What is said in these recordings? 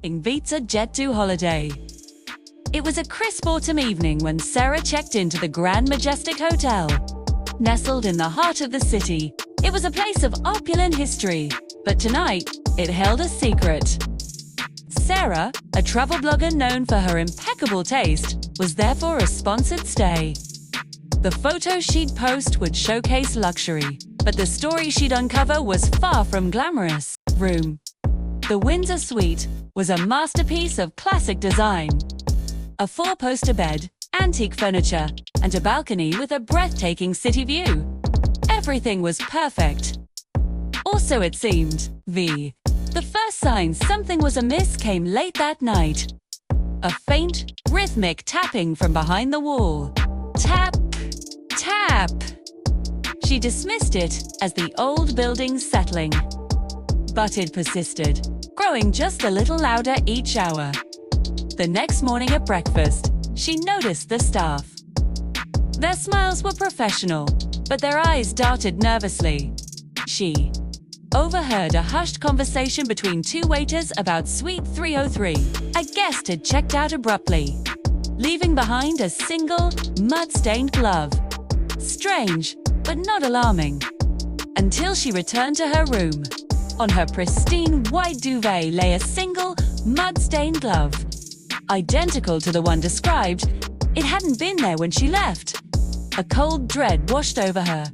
Ibiza Jet 2 holiday. It was a crisp autumn evening when Sarah checked into the Grand Majestic Hotel. Nestled in the heart of the city, it was a place of opulent history, but tonight, it held a secret. Sarah, a travel blogger known for her impeccable taste, was there for a sponsored stay. The photo she'd post would showcase luxury, but the story she'd uncover was far from glamorous. Room. The Windsor Suite was a masterpiece of classic design. A four-poster bed, antique furniture, and a balcony with a breathtaking city view. Everything was perfect. Also, it seemed, the first sign something was amiss came late that night. A faint, rhythmic tapping from behind the wall. Tap, tap. She dismissed it as the old building settling. But it persisted, growing just a little louder each hour. The next morning at breakfast, she noticed the staff. Their smiles were professional, but their eyes darted nervously. She overheard a hushed conversation between two waiters about Suite 303. A guest had checked out abruptly, leaving behind a single, mud-stained glove. Strange, but not alarming. Until she returned to her room. On her pristine white duvet lay a single, mud-stained glove. Identical to the one described, it hadn't been there when she left. A cold dread washed over her.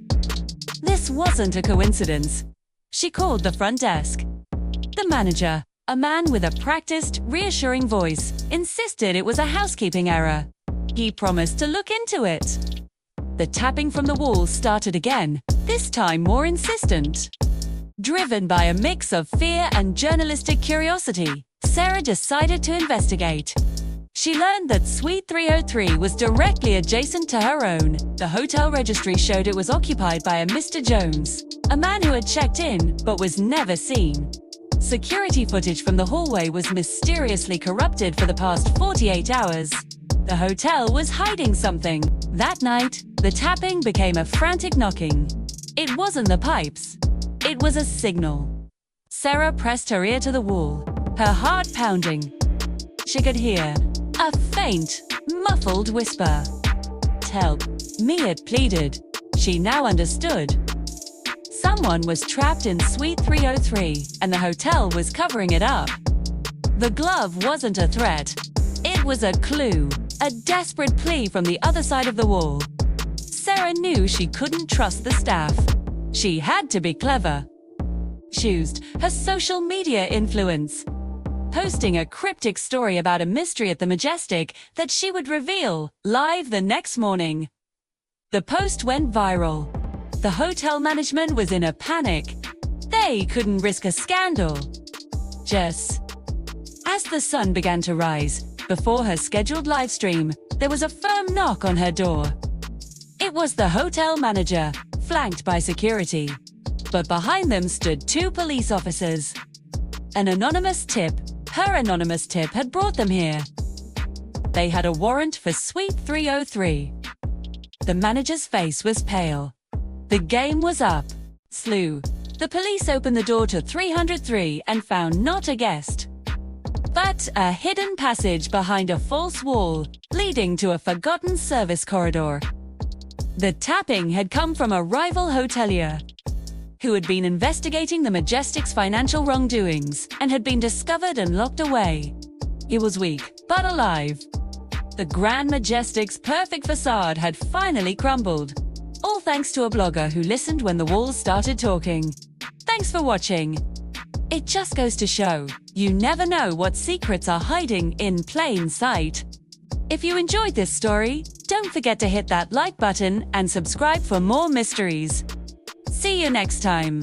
This wasn't a coincidence. She called the front desk. The manager, a man with a practiced, reassuring voice, insisted it was a housekeeping error. He promised to look into it. The tapping from the walls started again, this time more insistent. Driven by a mix of fear and journalistic curiosity, Sarah decided to investigate. She learned that Suite 303 was directly adjacent to her own. The hotel registry showed it was occupied by a Mr. Jones, a man who had checked in but was never seen. Security footage from the hallway was mysteriously corrupted for the past 48 hours. The hotel was hiding something. That night, the tapping became a frantic knocking. It wasn't the pipes. It was a signal. Sarah pressed her ear to the wall, her heart pounding. She could hear a faint, muffled whisper. "Help me," it pleaded. She now understood. Someone was trapped in Suite 303, and the hotel was covering it up. The glove wasn't a threat. It was a clue, a desperate plea from the other side of the wall. Sarah knew she couldn't trust the staff. She had to be clever. She used her social media influence, posting a cryptic story about a mystery at the Majestic that she would reveal live the next morning. The post went viral. The hotel management was in a panic. They couldn't risk a scandal. Just as the sun began to rise, before her scheduled live stream, there was a firm knock on her door. It was the hotel manager, flanked by security. But behind them stood two police officers. Her anonymous tip had brought them here. They had a warrant for Suite 303. The manager's face was pale. The game was up. Slew. The police opened the door to 303 and found not a guest, but a hidden passage behind a false wall, leading to a forgotten service corridor. The tapping had come from a rival hotelier, who had been investigating the Majestic's financial wrongdoings and had been discovered and locked away. He was weak, but alive. The Grand Majestic's perfect facade had finally crumbled, all thanks to a blogger who listened when the walls started talking. Thanks for watching. It just goes to show, you never know what secrets are hiding in plain sight. If you enjoyed this story, don't forget to hit that like button and subscribe for more mysteries. See you next time.